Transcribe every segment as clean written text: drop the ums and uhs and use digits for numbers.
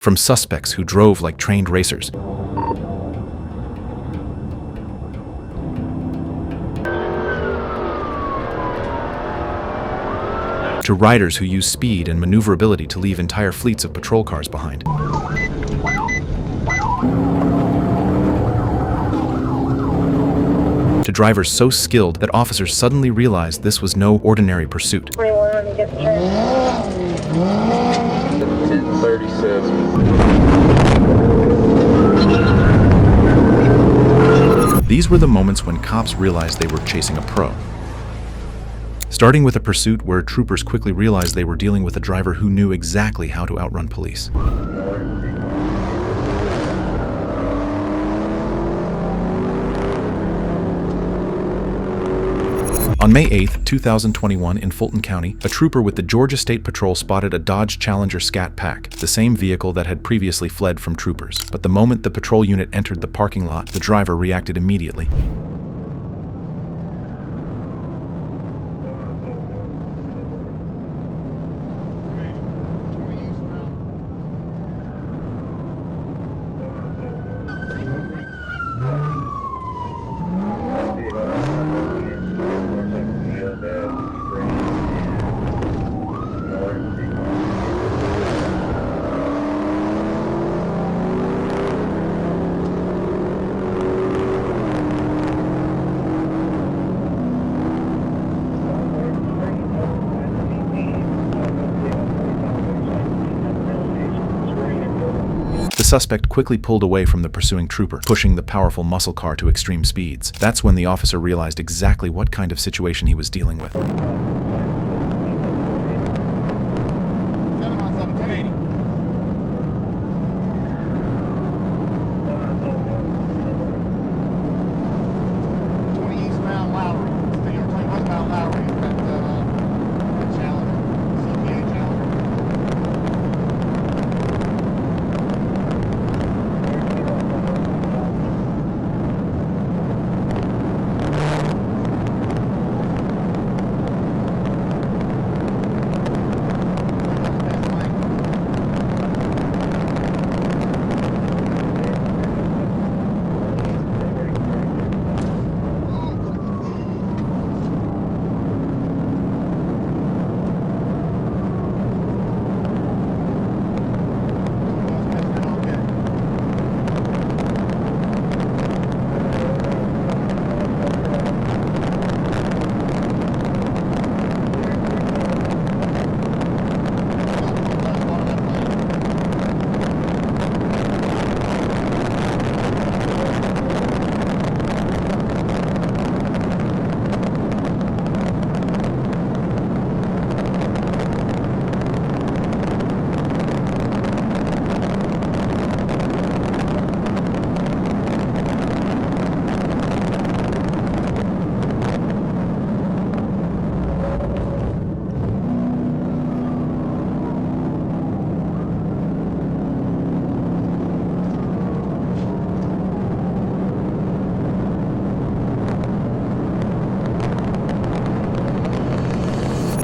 from suspects who drove like trained racers to riders who use speed and maneuverability to leave entire fleets of patrol cars behind. To drivers so skilled that officers suddenly realized this was no ordinary pursuit. 21, get the turn. 1037. These were the moments when cops realized they were chasing a pro. Starting with a pursuit where troopers quickly realized they were dealing with a driver who knew exactly how to outrun police. On May 8, 2021, in Fulton County, a trooper with the Georgia State Patrol spotted a Dodge Challenger Scat Pack, the same vehicle that had previously fled from troopers. But the moment the patrol unit entered the parking lot, the driver reacted immediately. The suspect quickly pulled away from the pursuing trooper, pushing the powerful muscle car to extreme speeds. That's when the officer realized exactly what kind of situation he was dealing with.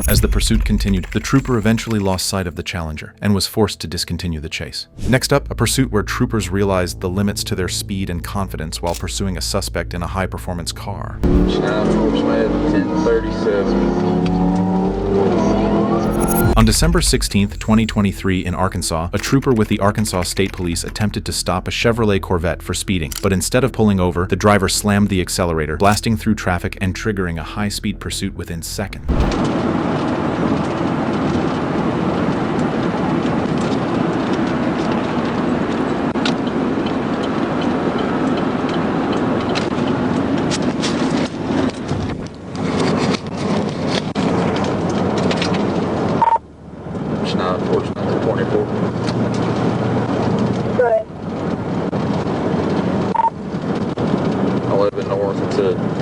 As the pursuit continued, the trooper eventually lost sight of the Challenger and was forced to discontinue the chase. Next up, a pursuit where troopers realized the limits to their speed and confidence while pursuing a suspect in a high-performance car. 1037. On December 16, 2023, in Arkansas, a trooper with the Arkansas State Police attempted to stop a Chevrolet Corvette for speeding, but instead of pulling over, the driver slammed the accelerator, blasting through traffic and triggering a high-speed pursuit within seconds.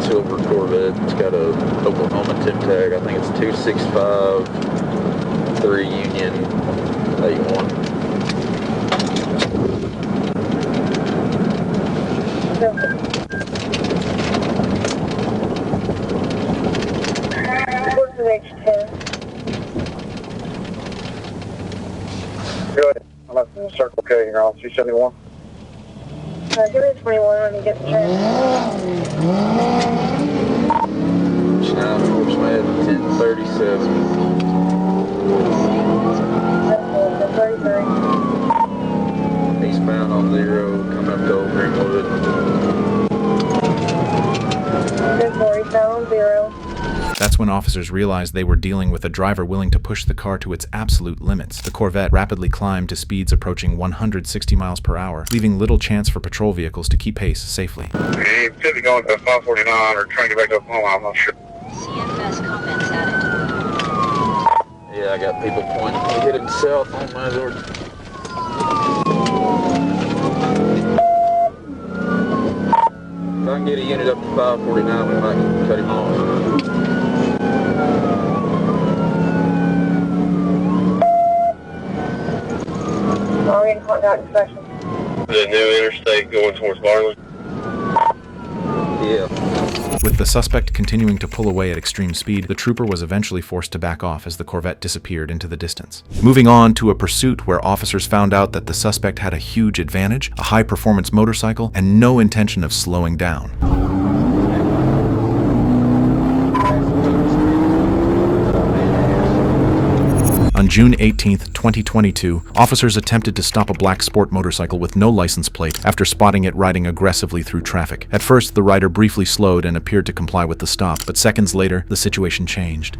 Silver Corvette. It's got a Oklahoma tip tag. I think it's 2653 Union 81. What's the next 10? Good. I'll have to circle Okay, you're on 271. Give me 21 when you get the chance. Schneider, Schmidt, 1037. That's 33. Eastbound on 0, coming up to Old Greenwood. 1040, sound 0. That's when officers realized they were dealing with a driver willing to push the car to its absolute limits. The Corvette rapidly climbed to speeds approaching 160 miles per hour, leaving little chance for patrol vehicles to keep pace safely. He could be going to 549 or trying to get back to Oklahoma, I'm not sure. CFS comments added. Yeah, I got people pointing. He heading south on my road. If I can get a unit up to 549, we might cut him off. I'll get in contact inspection. The new interstate going towards Barley. Yeah. With the suspect continuing to pull away at extreme speed, the trooper was eventually forced to back off as the Corvette disappeared into the distance. Moving on to a pursuit where officers found out that the suspect had a huge advantage, a high-performance motorcycle, and no intention of slowing down. On June 18, 2022, officers attempted to stop a black sport motorcycle with no license plate after spotting it riding aggressively through traffic. At first, the rider briefly slowed and appeared to comply with the stop, but seconds later, the situation changed.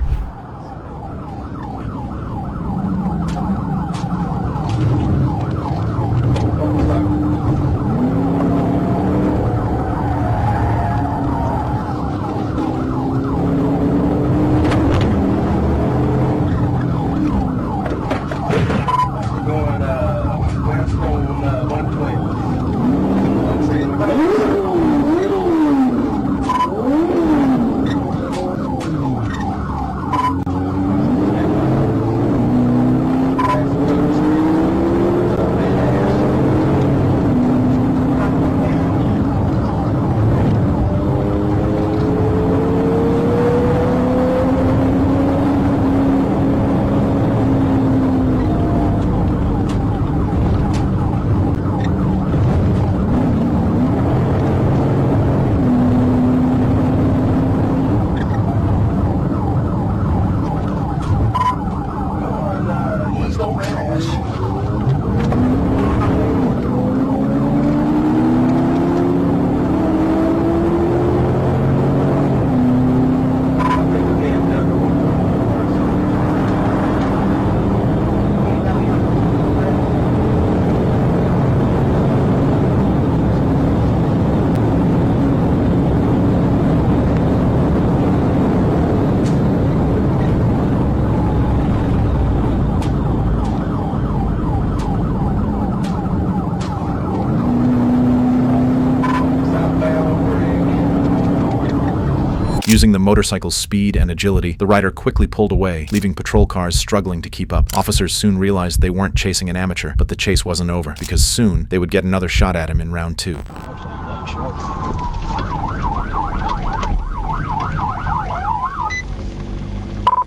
Using the motorcycle's speed and agility, the rider quickly pulled away, leaving patrol cars struggling to keep up. Officers soon realized they weren't chasing an amateur, but the chase wasn't over, because soon they would get another shot at him in round 2.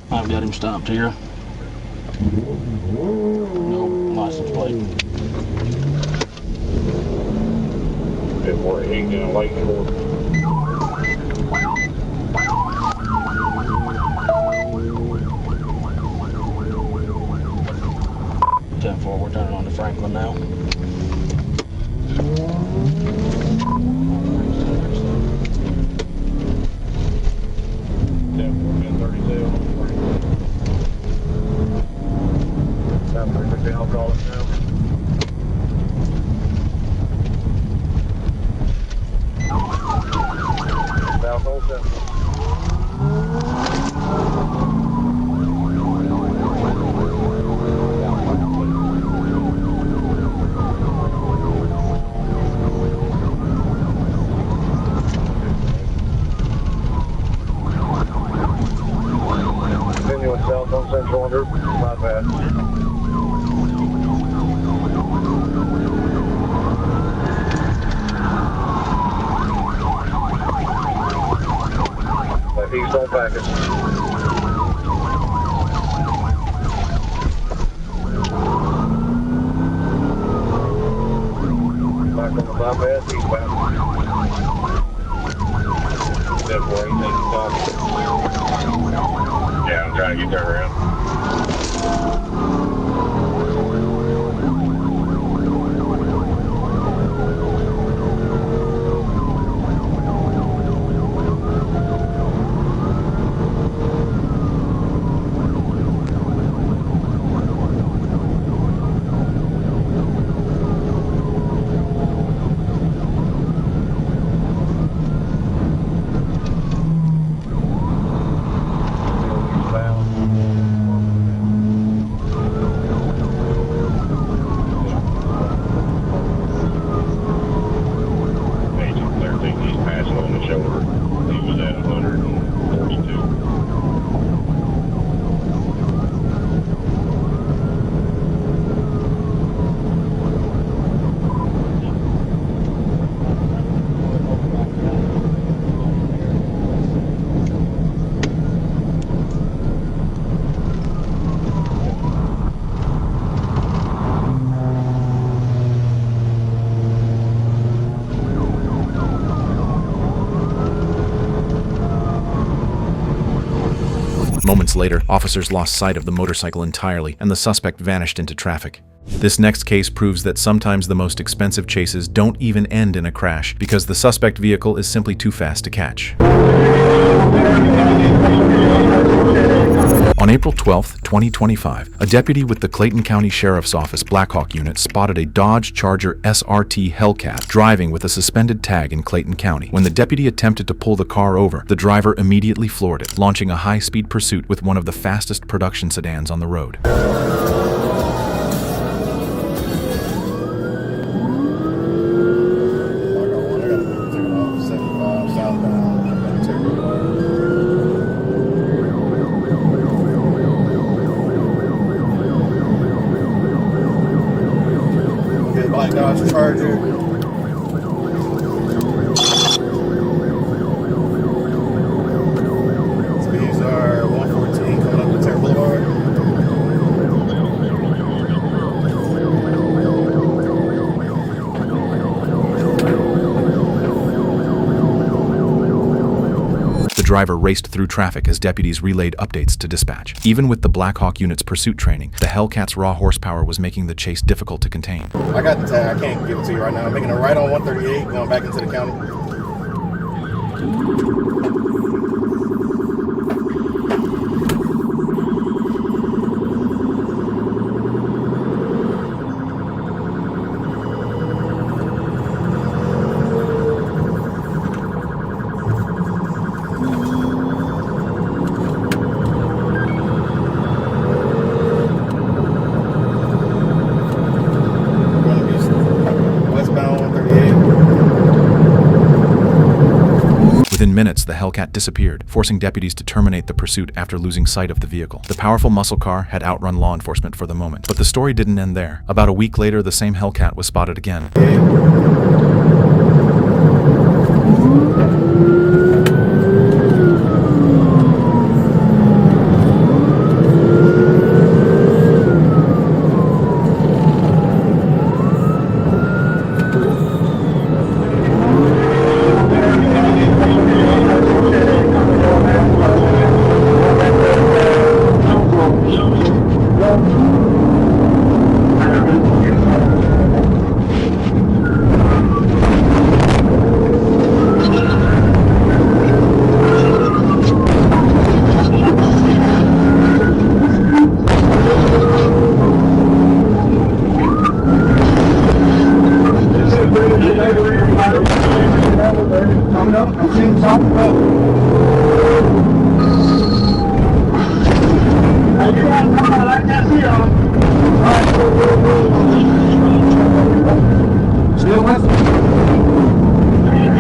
I've got him stopped here. No license plate. Bit more heat than a light for. 10-4, we're turning on to Franklin now. Yeah, 1037. Sounds like they helped all this now. South Olsen. Continuing south on Central under, my bad. East on package. back on the bypass eastbound. 748, take the top. Yeah, I'm trying to get turned around. Agent 13, he's passing on the shoulder. He was at 142. Moments later, officers lost sight of the motorcycle entirely, and the suspect vanished into traffic. This next case proves that sometimes the most expensive chases don't even end in a crash because the suspect vehicle is simply too fast to catch. On April 12, 2025, a deputy with the Clayton County Sheriff's Office Blackhawk Unit spotted a Dodge Charger SRT Hellcat driving with a suspended tag in Clayton County. When the deputy attempted to pull the car over, the driver immediately floored it, launching a high-speed pursuit with one of the fastest production sedans on the road. Black Dodge Charger. Speeds are 114 coming up to Terra Boulevard. The driver raced through traffic as deputies relayed updates to dispatch. Even with the Blackhawk Unit's pursuit training, the Hellcat's raw horsepower was making the chase difficult to contain. I got the tag. I can't give it to you right now. I'm making a right on 138 going back into the county. Within minutes, the Hellcat disappeared, forcing deputies to terminate the pursuit after losing sight of the vehicle. The powerful muscle car had outrun law enforcement for the moment. But the story didn't end there. About a week later, the same Hellcat was spotted again.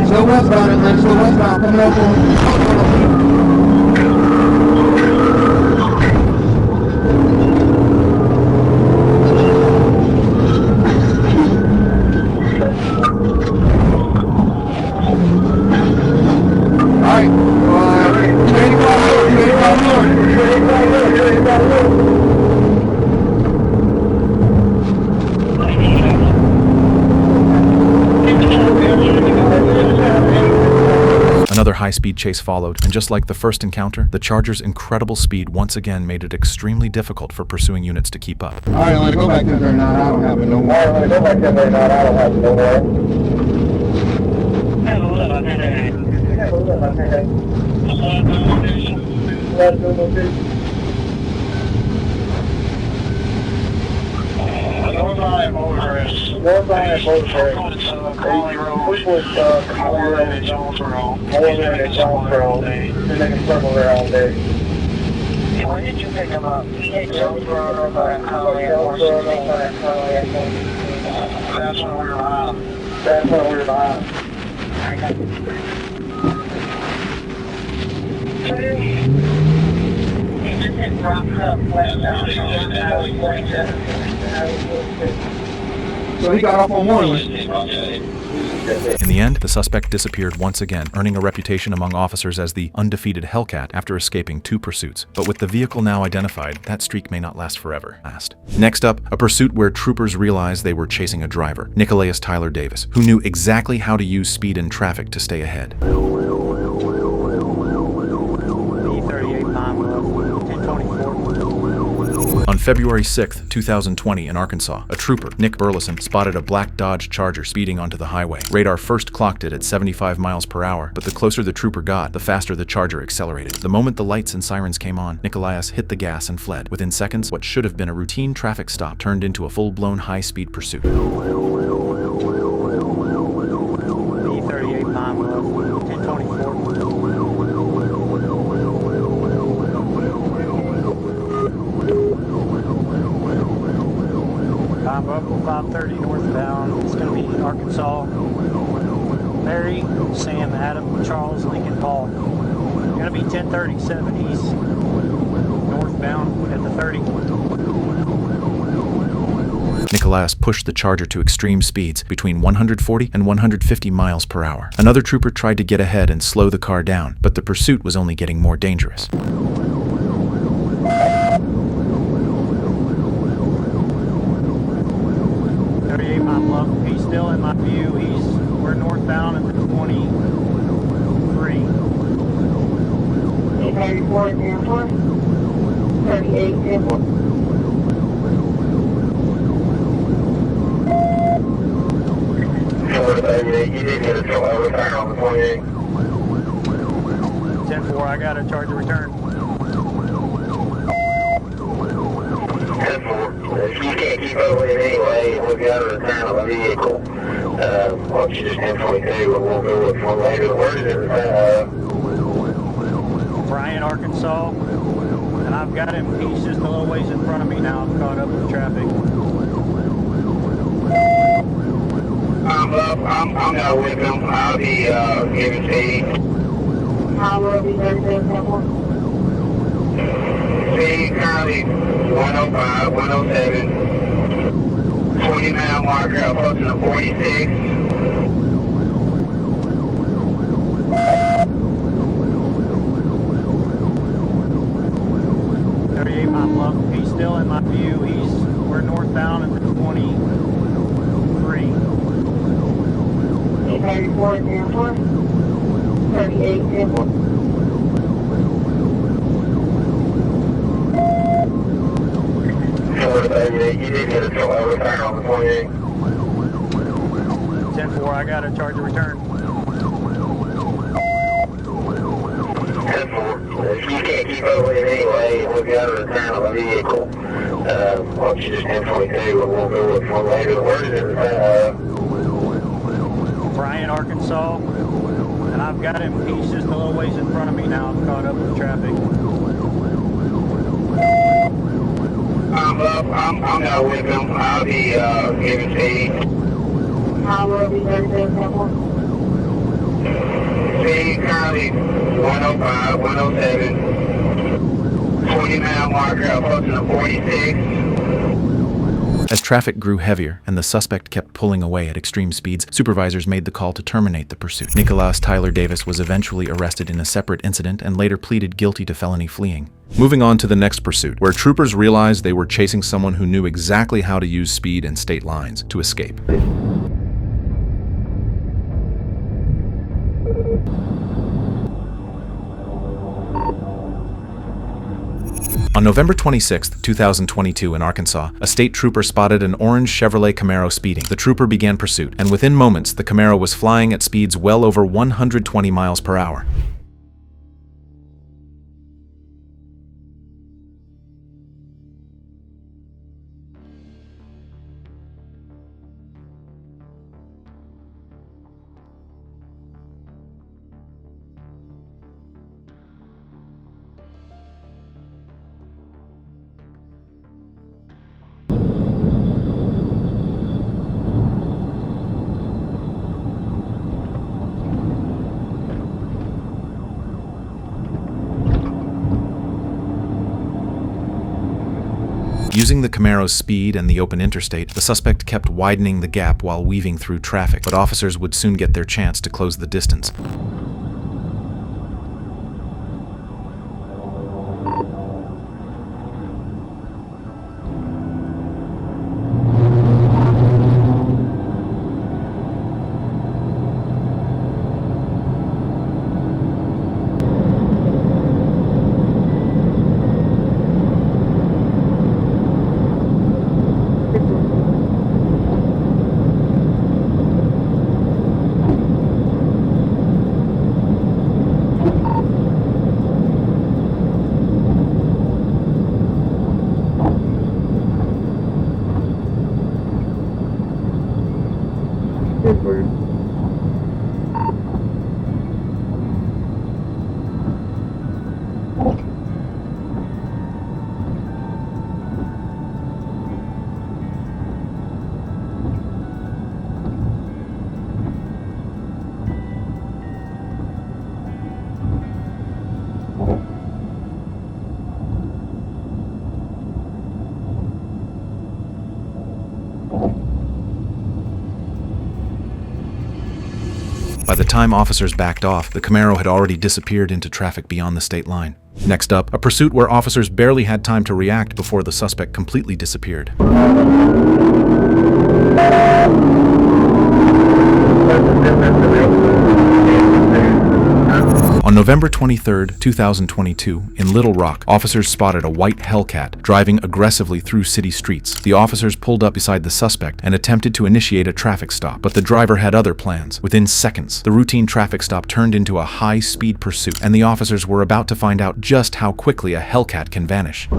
Still westbound, coming up Another high-speed chase followed, and just like the first encounter, the Charger's incredible speed once again made it extremely difficult for pursuing units to keep up. Alright, I'm gonna go back to 39. I don't have it no more. Alright, I'm gonna go back to 39. I don't have it no more. North Eye Motors. North Eye Motors. Crawley Road. This was More than at Jonesboro. More than at Jonesboro. They're making circle there all day. Where did you pick him up? He hit Jonesboro, That's when we were behind. That's when we were behind. So he got off on one. In the end, the suspect disappeared once again, earning a reputation among officers as the undefeated Hellcat after escaping 2 pursuits. But with the vehicle now identified, that streak may not last forever. Next up, a pursuit where troopers realized they were chasing a driver, Nicolaus Tyler Davis, who knew exactly how to use speed and traffic to stay ahead. On February 6, 2020 in Arkansas, a trooper, Nick Burleson, spotted a black Dodge Charger speeding onto the highway. Radar first clocked it at 75 miles per hour, but the closer the trooper got, the faster the Charger accelerated. The moment the lights and sirens came on, Nicolaus hit the gas and fled. Within seconds, what should have been a routine traffic stop turned into a full-blown high-speed pursuit. I'm up 530 northbound. It's going to be Arkansas. Mary, Sam, Adam, Charles, Lincoln, Paul. Going to be 1037 east, northbound at the 30. Nicolaus pushed the Charger to extreme speeds between 140 and 150 miles per hour. Another trooper tried to get ahead and slow the car down, but the pursuit was only getting more dangerous. 38 mile bluff. He's still in my view. We're northbound at the 23. 34 Airport. 38 Airport. You did get a return on the 28. 10-4, I got a Charger return. 10-4. If you can't keep up with it anyway, we've got a return on the vehicle. Why don't you just 10-22 and we'll go with one later. Where is it? Bryan, Arkansas. And I've got him. He's just a little ways in front of me now. I'm caught up with traffic. I'm up. I'm not with him. I'll be giving speed. How will be there, Airport? Speed currently 105, 107. 20 mile marker up close to the 46. He's still in my view. We're northbound at the 23. 34 Airport. 38 Airport. You did get a return on the 28. 10-4, I got a Charger return. 10-4. If you can't keep up with it anyway, we've got a return on the vehicle. Why don't you just 10-22 and we'll go with one later. Where is it? Bryan, Arkansas. And I've got him. He's just a little ways in front of me now. I'm caught up with traffic. I'm up. I'm not with him. I'll be giving speed. How will be there, Airport? Speed currently 105, 107. 20 mile marker up close to the 46. As traffic grew heavier and the suspect kept pulling away at extreme speeds, supervisors made the call to terminate the pursuit. Nicolaus Tyler Davis was eventually arrested in a separate incident and later pleaded guilty to felony fleeing. Moving on to the next pursuit, where troopers realized they were chasing someone who knew exactly how to use speed and state lines to escape. On November 26, 2022 in Arkansas, a state trooper spotted an orange Chevrolet Camaro speeding. The trooper began pursuit, and within moments, the Camaro was flying at speeds well over 120 miles per hour. Using the Camaro's speed and the open interstate, the suspect kept widening the gap while weaving through traffic, but officers would soon get their chance to close the distance. By the time officers backed off, the Camaro had already disappeared into traffic beyond the state line. Next up, a pursuit where officers barely had time to react before the suspect completely disappeared. On November 23, 2022, in Little Rock, officers spotted a white Hellcat driving aggressively through city streets. The officers pulled up beside the suspect and attempted to initiate a traffic stop, but the driver had other plans. Within seconds, the routine traffic stop turned into a high-speed pursuit, and the officers were about to find out just how quickly a Hellcat can vanish.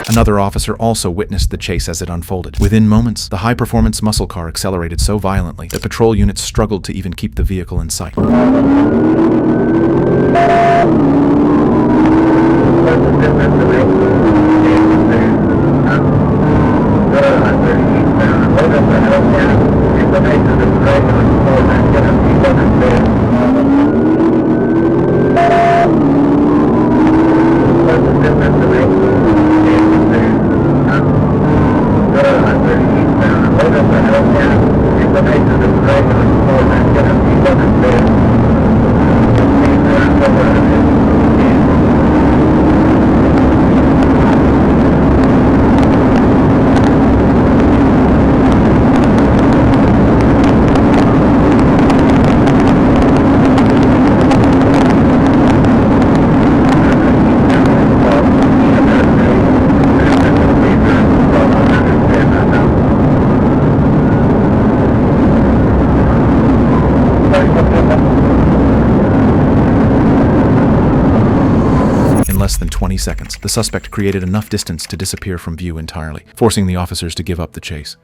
Another officer also witnessed the chase as it unfolded. Within moments, the high-performance muscle car accelerated so violently that patrol units struggled to even keep the vehicle in sight. In less than 20 seconds, the suspect created enough distance to disappear from view entirely, forcing the officers to give up the chase.